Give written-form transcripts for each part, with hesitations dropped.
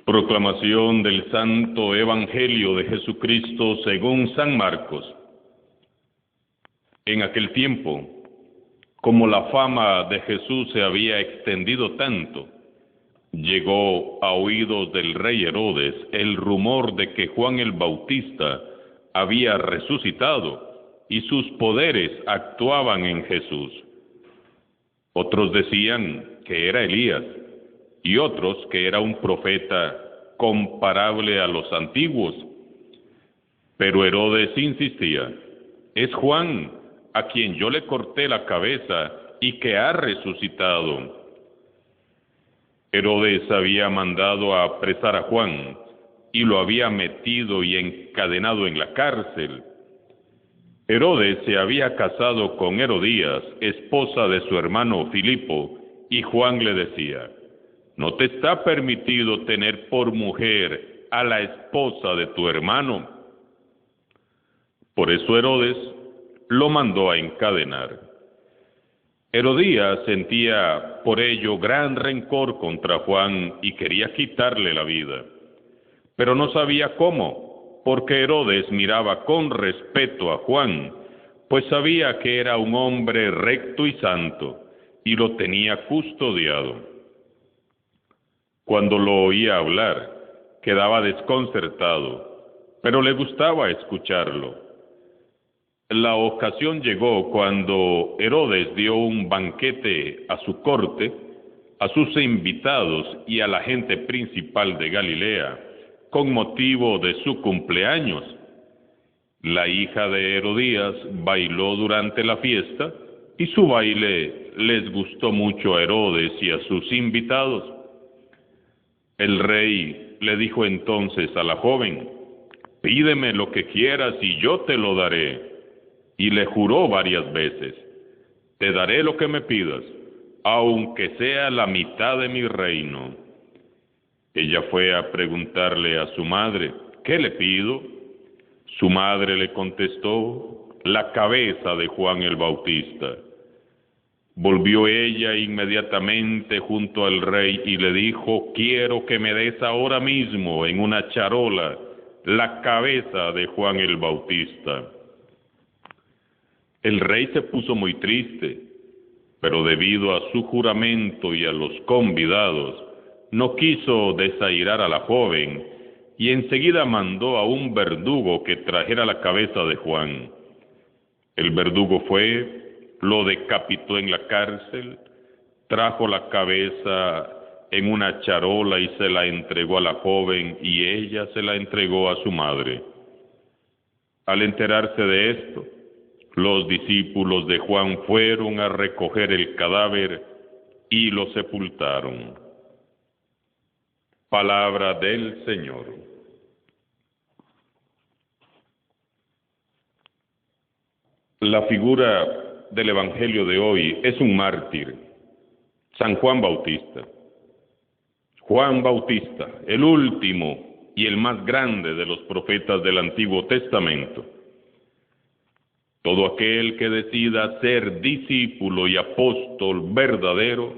Proclamación del Santo Evangelio de Jesucristo según San Marcos. En aquel tiempo, como la fama de Jesús se había extendido tanto, llegó a oídos del rey Herodes el rumor de que Juan el Bautista había resucitado y sus poderes actuaban en Jesús. Otros decían que era Elías, y otros que era un profeta comparable a los antiguos. Pero Herodes insistía: es Juan, a quien yo le corté la cabeza y que ha resucitado. Herodes había mandado a apresar a Juan y lo había metido y encadenado en la cárcel. Herodes se había casado con Herodías, esposa de su hermano Filipo, y Juan le decía: no te está permitido tener por mujer a la esposa de tu hermano. Por eso Herodes lo mandó a encadenar. Herodías sentía por ello gran rencor contra Juan y quería quitarle la vida, pero no sabía cómo, porque Herodes miraba con respeto a Juan, pues sabía que era un hombre recto y santo, y lo tenía custodiado. Cuando lo oía hablar, quedaba desconcertado, pero le gustaba escucharlo. La ocasión llegó cuando Herodes dio un banquete a su corte, a sus invitados y a la gente principal de Galilea, con motivo de su cumpleaños. La hija de Herodías bailó durante la fiesta, y su baile les gustó mucho a Herodes y a sus invitados. El rey le dijo entonces a la joven: pídeme lo que quieras y yo te lo daré. Y le juró varias veces: te daré lo que me pidas, aunque sea la mitad de mi reino. Ella fue a preguntarle a su madre: ¿qué le pido? Su madre le contestó: la cabeza de Juan el Bautista. Volvió ella inmediatamente junto al rey y le dijo: quiero que me des ahora mismo en una charola la cabeza de Juan el Bautista. El rey se puso muy triste, pero debido a su juramento y a los convidados, no quiso desairar a la joven, y enseguida mandó a un verdugo que trajera la cabeza de Juan. El verdugo fue, lo decapitó en la cárcel, trajo la cabeza en una charola y se la entregó a la joven, y ella se la entregó a su madre. Al enterarse de esto, los discípulos de Juan fueron a recoger el cadáver y lo sepultaron. Palabra del Señor. La figura del Evangelio de hoy es un mártir, San Juan Bautista. Juan Bautista, el último y el más grande de los profetas del Antiguo Testamento. Todo aquel que decida ser discípulo y apóstol verdadero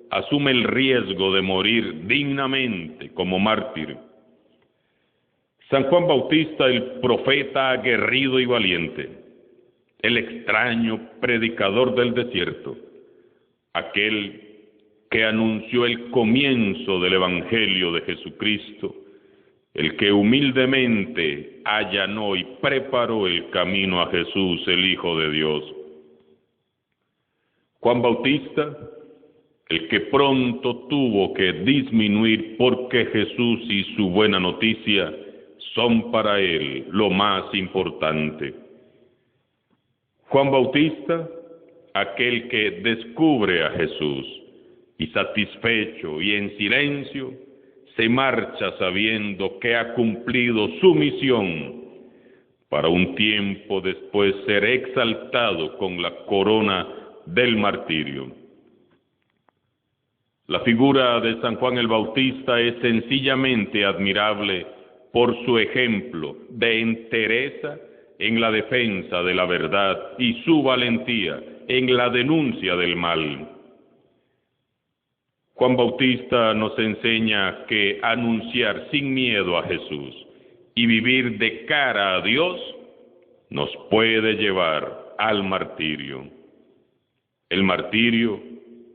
asume el riesgo de morir dignamente como mártir. San Juan Bautista, el profeta aguerrido y valiente, el extraño predicador del desierto, aquel que anunció el comienzo del Evangelio de Jesucristo, el que humildemente allanó y preparó el camino a Jesús, el Hijo de Dios. Juan Bautista, el que pronto tuvo que disminuir porque Jesús y su buena noticia son para él lo más importante. Juan Bautista, aquel que descubre a Jesús y satisfecho y en silencio, se marcha sabiendo que ha cumplido su misión para un tiempo después ser exaltado con la corona del martirio. La figura de San Juan el Bautista es sencillamente admirable por su ejemplo de entereza en la defensa de la verdad y su valentía en la denuncia del mal. Juan Bautista nos enseña que anunciar sin miedo a Jesús y vivir de cara a Dios nos puede llevar al martirio. El martirio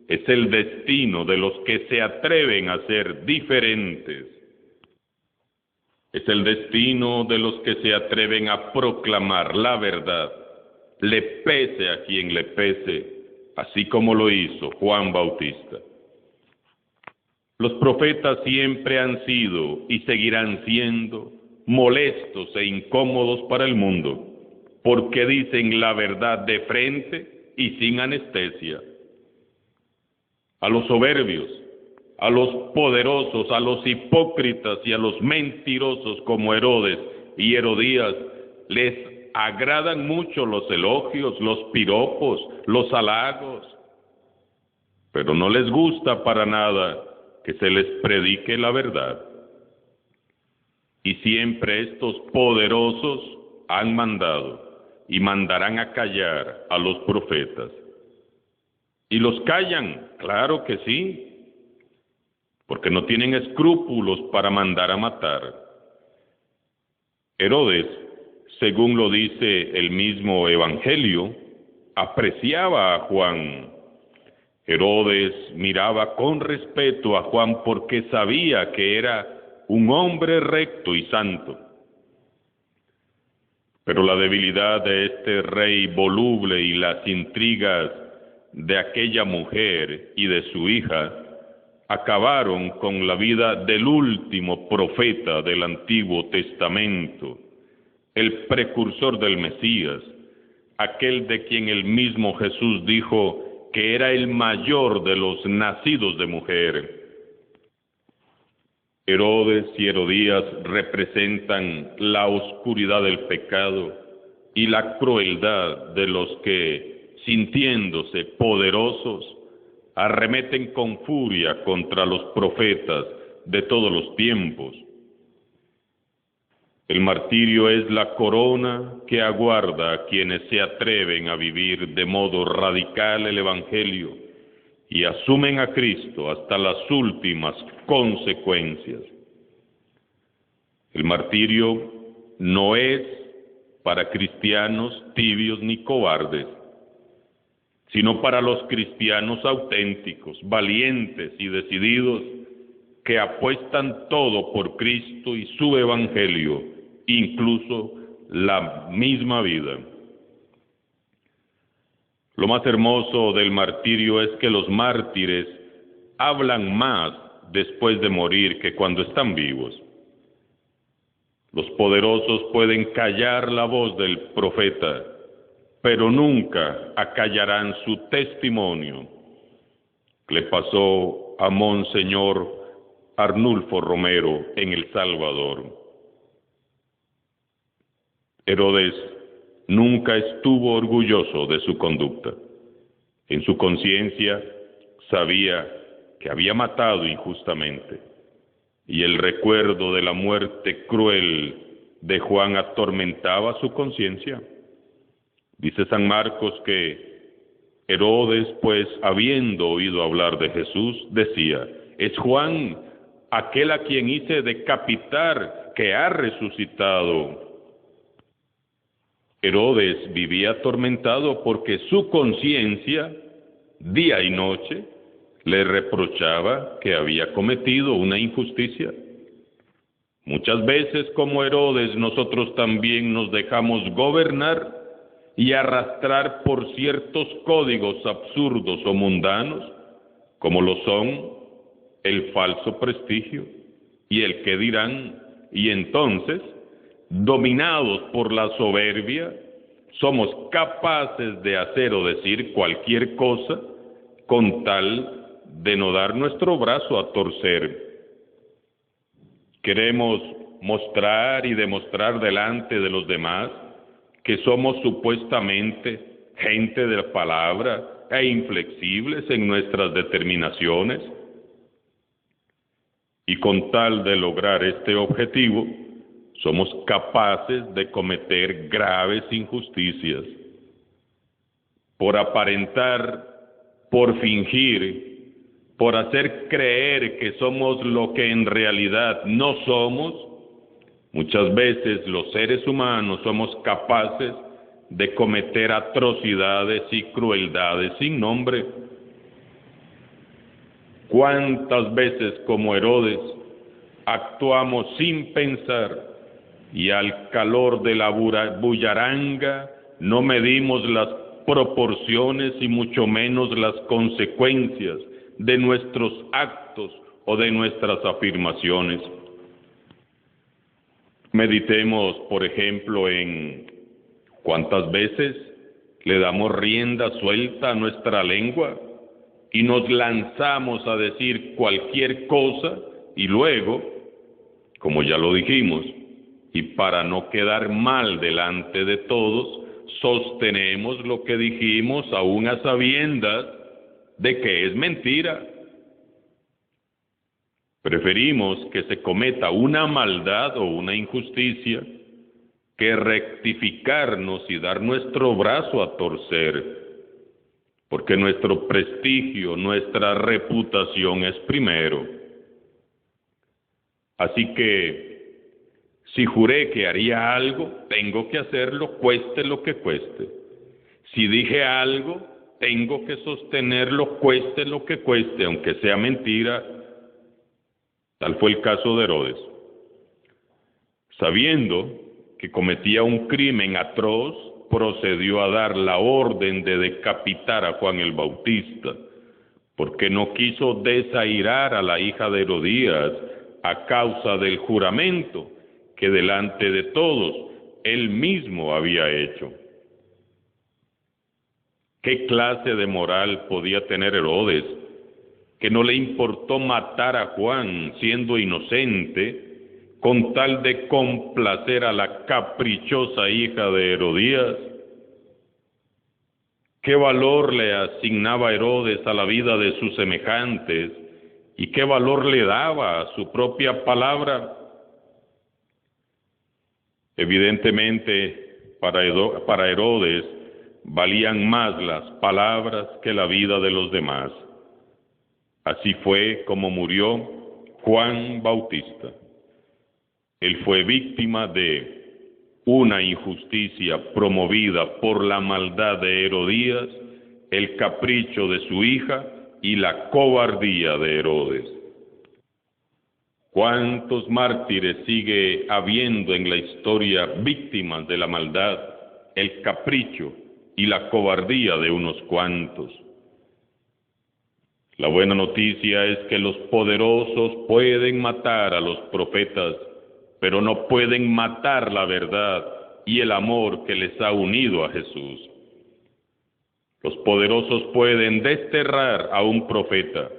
es el destino de los que se atreven a ser diferentes. Es el destino de los que se atreven a proclamar la verdad, le pese a quien le pese, así como lo hizo Juan Bautista. Los profetas siempre han sido y seguirán siendo molestos e incómodos para el mundo, porque dicen la verdad de frente y sin anestesia. A los soberbios, a los poderosos, a los hipócritas y a los mentirosos como Herodes y Herodías les agradan mucho los elogios, los piropos, los halagos, pero no les gusta para nada que se les predique la verdad. Y siempre estos poderosos han mandado y mandarán a callar a los profetas. ¿Y los callan? Claro que sí, porque no tienen escrúpulos para mandar a matar. Herodes, según lo dice el mismo Evangelio, apreciaba a Juan. Herodes miraba con respeto a Juan porque sabía que era un hombre recto y santo. Pero la debilidad de este rey voluble y las intrigas de aquella mujer y de su hija acabaron con la vida del último profeta del Antiguo Testamento, el precursor del Mesías, aquel de quien el mismo Jesús dijo que era el mayor de los nacidos de mujer. Herodes y Herodías representan la oscuridad del pecado y la crueldad de los que, sintiéndose poderosos, arremeten con furia contra los profetas de todos los tiempos. El martirio es la corona que aguarda a quienes se atreven a vivir de modo radical el Evangelio y asumen a Cristo hasta las últimas consecuencias. El martirio no es para cristianos tibios ni cobardes, sino para los cristianos auténticos, valientes y decididos, que apuestan todo por Cristo y su Evangelio, incluso la misma vida. Lo más hermoso del martirio es que los mártires hablan más después de morir que cuando están vivos. Los poderosos pueden callar la voz del profeta, pero nunca acallarán su testimonio. Le pasó a Monseñor Arnulfo Romero en El Salvador. Herodes nunca estuvo orgulloso de su conducta. En su conciencia sabía que había matado injustamente, y el recuerdo de la muerte cruel de Juan atormentaba su conciencia. Dice San Marcos que Herodes, pues, habiendo oído hablar de Jesús, decía: es Juan, aquel a quien hice decapitar, que ha resucitado. Herodes vivía atormentado porque su conciencia, día y noche, le reprochaba que había cometido una injusticia. Muchas veces, como Herodes, nosotros también nos dejamos gobernar y arrastrar por ciertos códigos absurdos o mundanos, como lo son el falso prestigio y el qué dirán, y entonces, dominados por la soberbia, somos capaces de hacer o decir cualquier cosa con tal de no dar nuestro brazo a torcer. Queremos mostrar y demostrar delante de los demás que somos supuestamente gente de la palabra e inflexibles en nuestras determinaciones. Y con tal de lograr este objetivo, somos capaces de cometer graves injusticias. Por aparentar, por fingir, por hacer creer que somos lo que en realidad no somos, muchas veces los seres humanos somos capaces de cometer atrocidades y crueldades sin nombre. ¿Cuántas veces como Herodes actuamos sin pensar y al calor de la bullaranga no medimos las proporciones y mucho menos las consecuencias de nuestros actos o de nuestras afirmaciones? Meditemos, por ejemplo, en cuántas veces le damos rienda suelta a nuestra lengua y nos lanzamos a decir cualquier cosa y luego, como ya lo dijimos, y para no quedar mal delante de todos, sostenemos lo que dijimos aún a sabiendas de que es mentira. Preferimos que se cometa una maldad o una injusticia que rectificarnos y dar nuestro brazo a torcer, porque nuestro prestigio, nuestra reputación es primero. Así que, si juré que haría algo, tengo que hacerlo, cueste lo que cueste. Si dije algo, tengo que sostenerlo, cueste lo que cueste, aunque sea mentira. Tal fue el caso de Herodes. Sabiendo que cometía un crimen atroz, procedió a dar la orden de decapitar a Juan el Bautista, porque no quiso desairar a la hija de Herodías a causa del juramento que delante de todos él mismo había hecho. ¿Qué clase de moral podía tener Herodes, que no le importó matar a Juan siendo inocente, con tal de complacer a la caprichosa hija de Herodías? ¿Qué valor le asignaba Herodes a la vida de sus semejantes y qué valor le daba a su propia palabra? Evidentemente, para Herodes valían más las palabras que la vida de los demás. Así fue como murió Juan Bautista. Él fue víctima de una injusticia promovida por la maldad de Herodías, el capricho de su hija y la cobardía de Herodes. ¿Cuántos mártires sigue habiendo en la historia víctimas de la maldad, el capricho y la cobardía de unos cuantos? La buena noticia es que los poderosos pueden matar a los profetas, pero no pueden matar la verdad y el amor que les ha unido a Jesús. Los poderosos pueden desterrar a un profeta,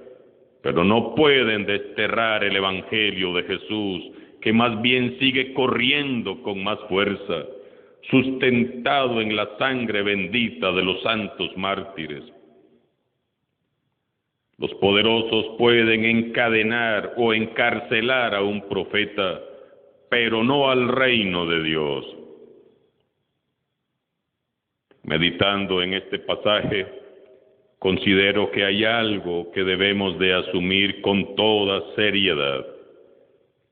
pero no pueden desterrar el Evangelio de Jesús, que más bien sigue corriendo con más fuerza, sustentado en la sangre bendita de los santos mártires. Los poderosos pueden encadenar o encarcelar a un profeta, pero no al reino de Dios. Meditando en este pasaje, considero que hay algo que debemos de asumir con toda seriedad.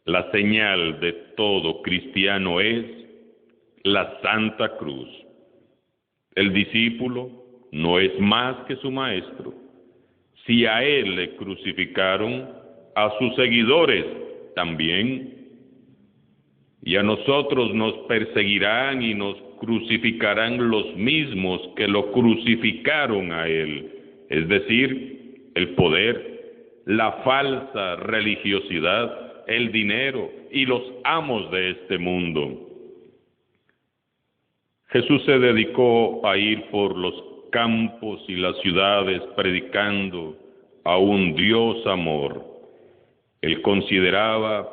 La señal de todo cristiano es la Santa Cruz. El discípulo no es más que su maestro. Si a él le crucificaron, a sus seguidores también. Y a nosotros nos perseguirán y nos crucificarán los mismos que lo crucificaron a él, es decir, el poder, la falsa religiosidad, el dinero y los amos de este mundo. Jesús se dedicó a ir por los campos y las ciudades predicando a un Dios amor. Él consideraba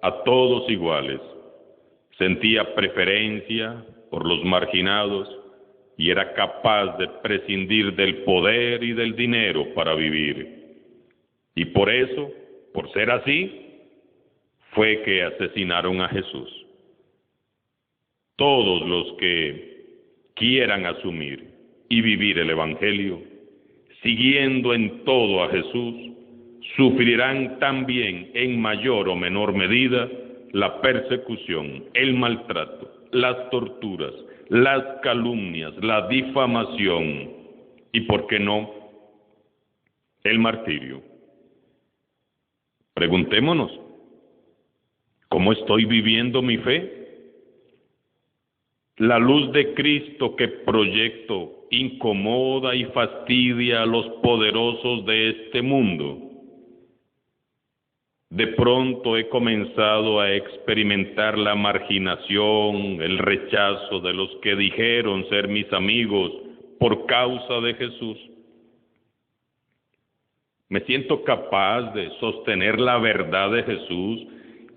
a todos iguales, sentía preferencia por los marginados y era capaz de prescindir del poder y del dinero para vivir. Y por eso, por ser así, fue que asesinaron a Jesús. Todos los que quieran asumir y vivir el Evangelio, siguiendo en todo a Jesús, sufrirán también en mayor o menor medida la persecución, el maltrato, las torturas, las calumnias, la difamación y, ¿por qué no?, el martirio. Preguntémonos, ¿cómo estoy viviendo mi fe? La luz de Cristo que proyecto incomoda y fastidia a los poderosos de este mundo. De pronto he comenzado a experimentar la marginación, el rechazo de los que dijeron ser mis amigos por causa de Jesús. Me siento capaz de sostener la verdad de Jesús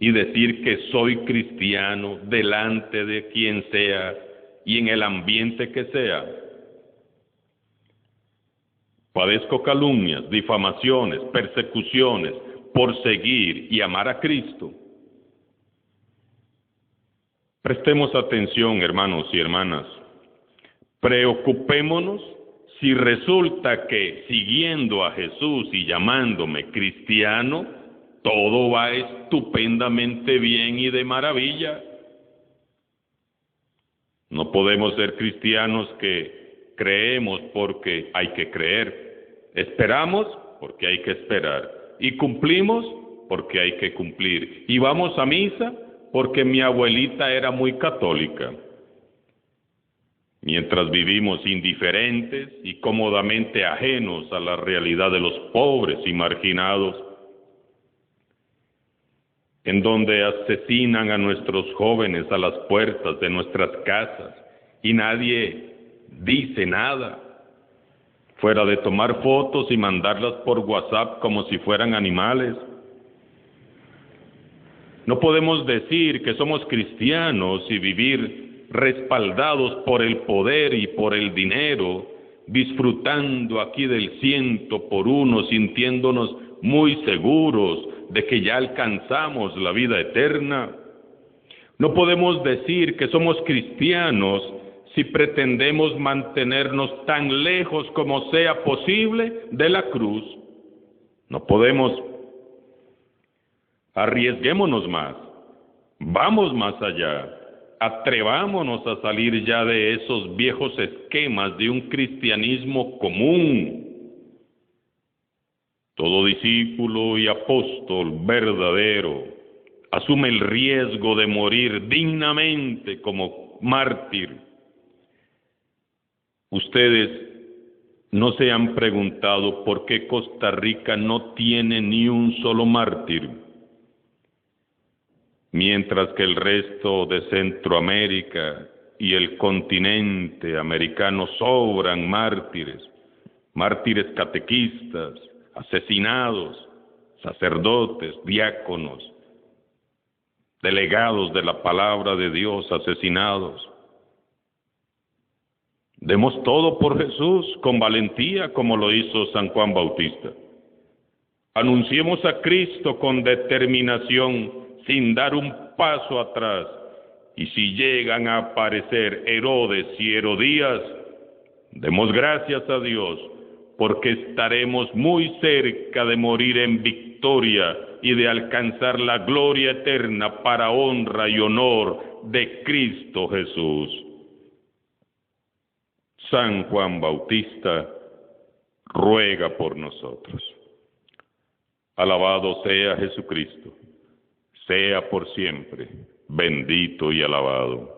y decir que soy cristiano delante de quien sea y en el ambiente que sea. Padezco calumnias, difamaciones, persecuciones por seguir y amar a Cristo. Prestemos atención, hermanos y hermanas. Preocupémonos si resulta que siguiendo a Jesús y llamándome cristiano, todo va estupendamente bien y de maravilla. No podemos ser cristianos que creemos porque hay que creer, esperamos porque hay que esperar, y cumplimos porque hay que cumplir, y vamos a misa porque mi abuelita era muy católica. Mientras vivimos indiferentes y cómodamente ajenos a la realidad de los pobres y marginados, en donde asesinan a nuestros jóvenes a las puertas de nuestras casas y nadie dice nada, fuera de tomar fotos y mandarlas por WhatsApp como si fueran animales. No podemos decir que somos cristianos y vivir respaldados por el poder y por el dinero, disfrutando aquí del 100 por 1, sintiéndonos muy seguros de que ya alcanzamos la vida eterna. No podemos decir que somos cristianos si pretendemos mantenernos tan lejos como sea posible de la cruz. No podemos. Arriesguémonos más, vamos más allá, atrevámonos a salir ya de esos viejos esquemas de un cristianismo común. Todo discípulo y apóstol verdadero asume el riesgo de morir dignamente como mártir. Ustedes no se han preguntado por qué Costa Rica no tiene ni un solo mártir, mientras que el resto de Centroamérica y el continente americano sobran mártires, mártires catequistas, asesinados, sacerdotes, diáconos, delegados de la palabra de Dios asesinados. Demos todo por Jesús con valentía como lo hizo San Juan Bautista. Anunciemos a Cristo con determinación sin dar un paso atrás. Y si llegan a aparecer Herodes y Herodías, demos gracias a Dios porque estaremos muy cerca de morir en victoria y de alcanzar la gloria eterna para honra y honor de Cristo Jesús. San Juan Bautista, ruega por nosotros. Alabado sea Jesucristo, sea por siempre bendito y alabado.